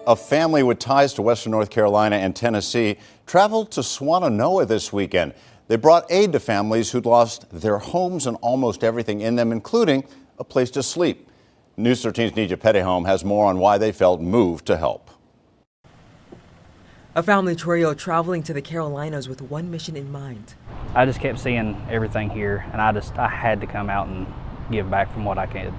A family with ties to Western North Carolina and Tennessee traveled to Swannanoa this weekend. They brought aid to families who'd lost their homes and almost everything in them, including a place to sleep. News 13's Nija Pettihome has more on why they felt moved to help. A family trio traveling to the Carolinas with one mission in mind. I just kept seeing everything here, and I had to come out and give back from what I could.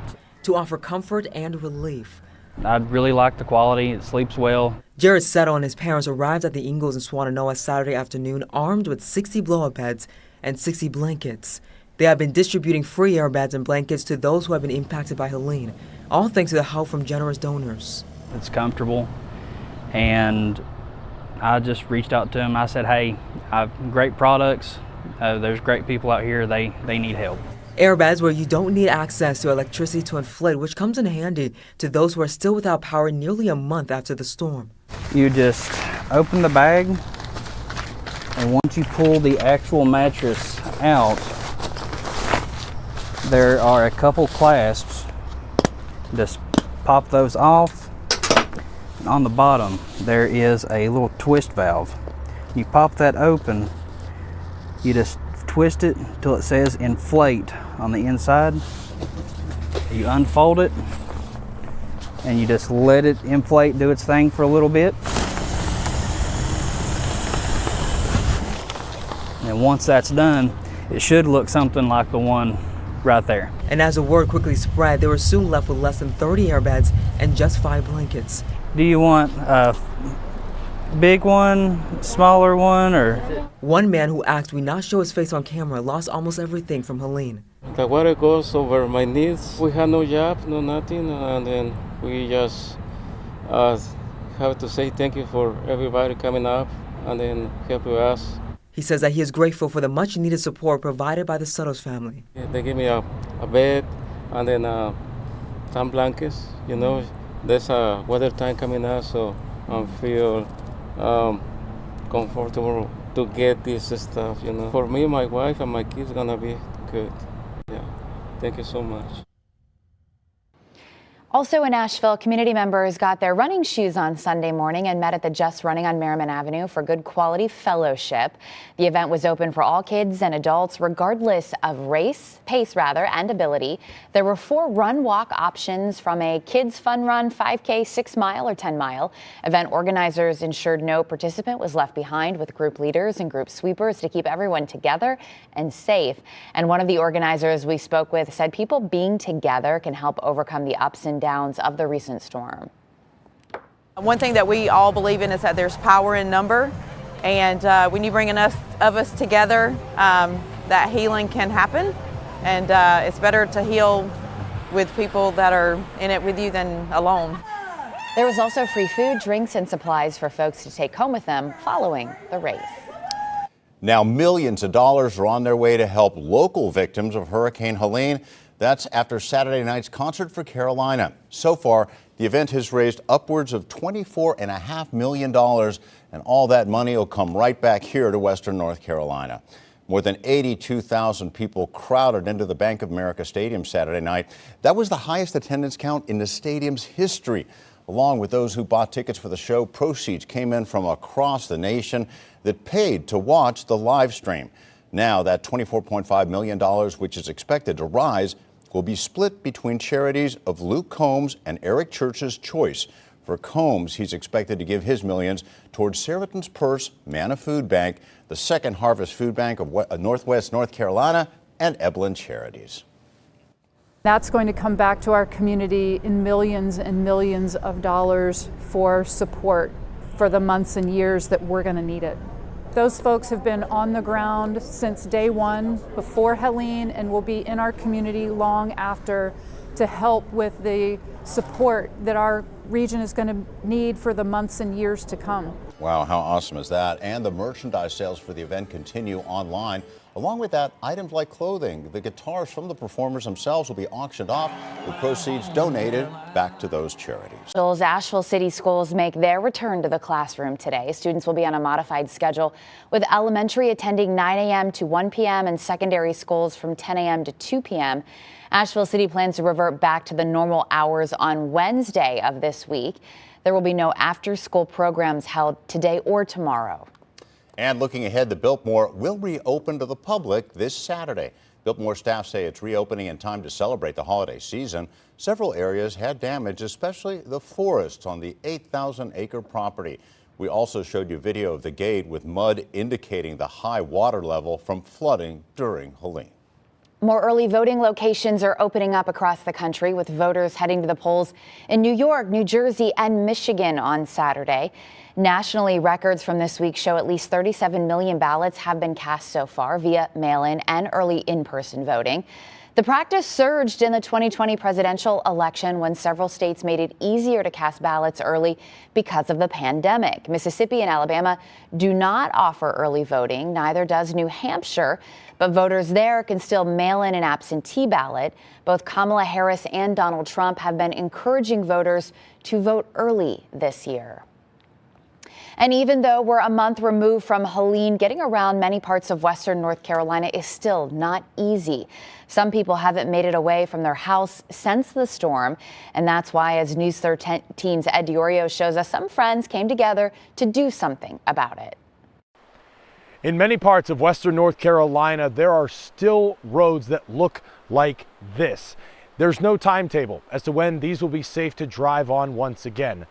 To offer comfort and relief. I really like the quality. It sleeps well. Jared Settle and his parents arrived at the Ingalls in Swannanoa Saturday afternoon armed with 60 blow-up beds and 60 blankets. They have been distributing free airbeds and blankets to those who have been impacted by Helene, all thanks to the help from generous donors. It's comfortable, and I just reached out to them. I said, hey, I have great products. There's great people out here. They need help. Airbeds where you don't need access to electricity to inflate, which comes in handy to those who are still without power nearly a month after the storm. You just open the bag, and once you pull the actual mattress out, there are a couple clasps. Just pop those off. And on the bottom, there is a little twist valve. You pop that open, you just twist it until it says inflate on the inside. You unfold it and you just let it inflate, do its thing for a little bit. And once that's done, it should look something like the one right there. And as the word quickly spread, they were soon left with less than 30 airbeds and just 5 blankets. Do you want a big one, smaller one, or? One man who asked we not show his face on camera lost almost everything from Helene. The water goes over my knees. We have no job, no nothing, and then we just have to say thank you for everybody coming up and then helping us. He says that he is grateful for the much needed support provided by the Suttles family. They gave me a bed and then some blankets, you know. There's a weather time coming up, so I feel comfortable to get this stuff, you know. For me, my wife, and my kids gonna be good. Yeah, thank you so much. Also in Asheville, community members got their running shoes on Sunday morning and met at the Just Running on Merriman Avenue for Good Quality Fellowship. The event was open for all kids and adults, regardless of pace, and ability. There were 4 run-walk options, from a kids fun run, 5K, 6 mile, or 10 mile. Event organizers ensured no participant was left behind, with group leaders and group sweepers to keep everyone together and safe. And one of the organizers we spoke with said people being together can help overcome the ups and downs of the recent storm. One thing that we all believe in is that there's power in number, and when you bring enough of us together, that healing can happen, and it's better to heal with people that are in it with you than alone. There was also free food, drinks, and supplies for folks to take home with them following the race. Now millions of dollars are on their way to help local victims of Hurricane Helene. That's after Saturday night's Concert for Carolina. So far, the event has raised upwards of $24.5 million, and all that money will come right back here to Western North Carolina. More than 82,000 people crowded into the Bank of America Stadium Saturday night. That was the highest attendance count in the stadium's history. Along with those who bought tickets for the show, proceeds came in from across the nation that paid to watch the live stream. Now that $24.5 million, which is expected to rise, will be split between charities of Luke Combs and Eric Church's choice. For Combs, he's expected to give his millions towards Saracens Purse, Manna Food Bank, the Second Harvest Food Bank of Northwest North Carolina, and Eblin Charities. That's going to come back to our community in millions and millions of dollars for support for the months and years that we're going to need it. Those folks have been on the ground since day one, before Helene, and will be in our community long after, to help with the support that our region is going to need for the months and years to come. Wow, how awesome is that? And the merchandise sales for the event continue online. Along with that, items like clothing, the guitars from the performers themselves will be auctioned off, with proceeds donated back to those charities. Asheville City Schools make their return to the classroom today. Students will be on a modified schedule, with elementary attending 9 a.m. to 1 p.m. and secondary schools from 10 a.m. to 2 p.m. Asheville City plans to revert back to the normal hours on Wednesday of this week. There will be no after-school programs held today or tomorrow. And looking ahead, the Biltmore will reopen to the public this Saturday. Biltmore staff say it's reopening in time to celebrate the holiday season. Several areas had damage, especially the forests on the 8,000-acre property. We also showed you video of the gate with mud indicating the high water level from flooding during Helene. More early voting locations are opening up across the country, with voters heading to the polls in New York, New Jersey, and Michigan on Saturday. Nationally, records from this week show at least 37 million ballots have been cast so far via mail-in and early in-person voting. The practice surged in the 2020 presidential election when several states made it easier to cast ballots early because of the pandemic. Mississippi and Alabama do not offer early voting, neither does New Hampshire, but voters there can still mail in an absentee ballot. Both Kamala Harris and Donald Trump have been encouraging voters to vote early this year. And even though we're a month removed from Helene, getting around many parts of western North Carolina is still not easy. Some people haven't made it away from their house since the storm, and that's why, as News 13's Ed Diorio shows us, some friends came together to do something about it. In many parts of western North Carolina, there are still roads that look like this. There's no timetable as to when these will be safe to drive on once again.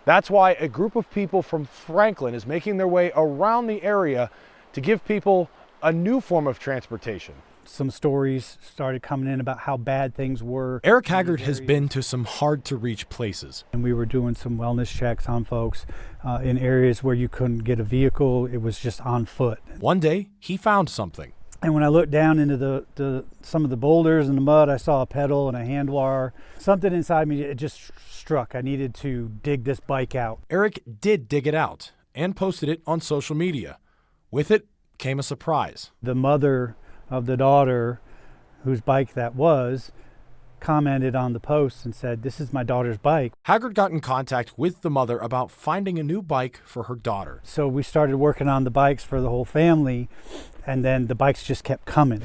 That's why a group of people from Franklin is making their way around the area to give people a new form of transportation. Some stories started coming in about how bad things were. Eric Haggard has been to some hard-to-reach places. And we were doing some wellness checks on folks in areas where you couldn't get a vehicle. It was just on foot. One day, he found something. And when I looked down into some of the boulders and the mud, I saw a pedal and a handlebar. Something inside me, it just struck. I needed to dig this bike out. Eric did dig it out and posted it on social media. With it came a surprise. The mother of the daughter whose bike that was commented on the post and said, "This is my daughter's bike." Haggard got in contact with the mother about finding a new bike for her daughter. So we started working on the bikes for the whole family, and then the bikes just kept coming.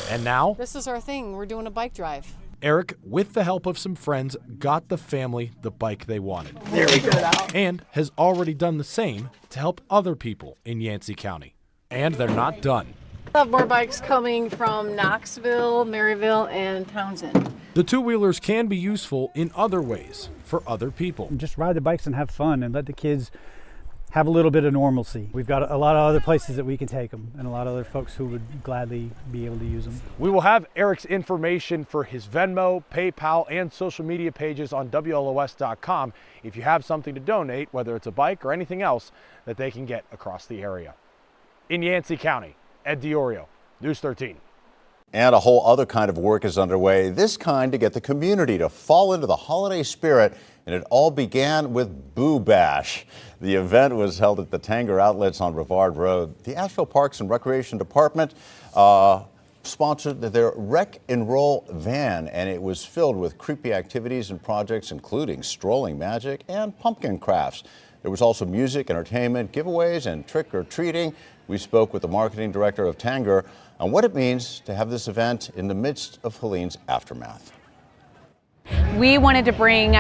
And now, this is our thing. We're doing a bike drive. Eric, with the help of some friends, got the family the bike they wanted. There we go. And has already done the same to help other people in Yancey County. And they're not done. I have more bikes coming from Knoxville, Maryville, and Townsend. The two-wheelers can be useful in other ways for other people. Just ride the bikes and have fun and let the kids have a little bit of normalcy. We've got a lot of other places that we can take them and a lot of other folks who would gladly be able to use them. We will have Eric's information for his Venmo, PayPal, and social media pages on WLOS.com if you have something to donate, whether it's a bike or anything else that they can get across the area. In Yancey County, Ed Diorio, News 13. And a whole other kind of work is underway, this kind to get the community to fall into the holiday spirit, and it all began with Boo Bash. The event was held at the Tanger Outlets on Brevard Road. The Asheville Parks and Recreation Department sponsored their Rec and Roll van, and it was filled with creepy activities and projects, including strolling magic and pumpkin crafts. There was also music, entertainment, giveaways, and trick-or-treating. We spoke with the marketing director of Tanger on what it means to have this event in the midst of Helene's aftermath. We wanted to bring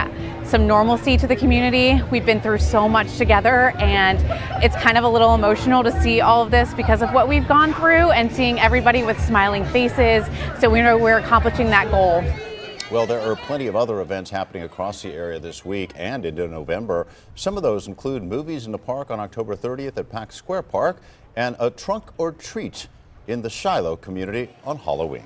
some normalcy to the community. We've been through so much together, and it's kind of a little emotional to see all of this because of what we've gone through and seeing everybody with smiling faces. So we know we're accomplishing that goal. Well, there are plenty of other events happening across the area this week and into November. Some of those include movies in the park on October 30th at Pack Square Park and a trunk or treat in the Shiloh community on Halloween.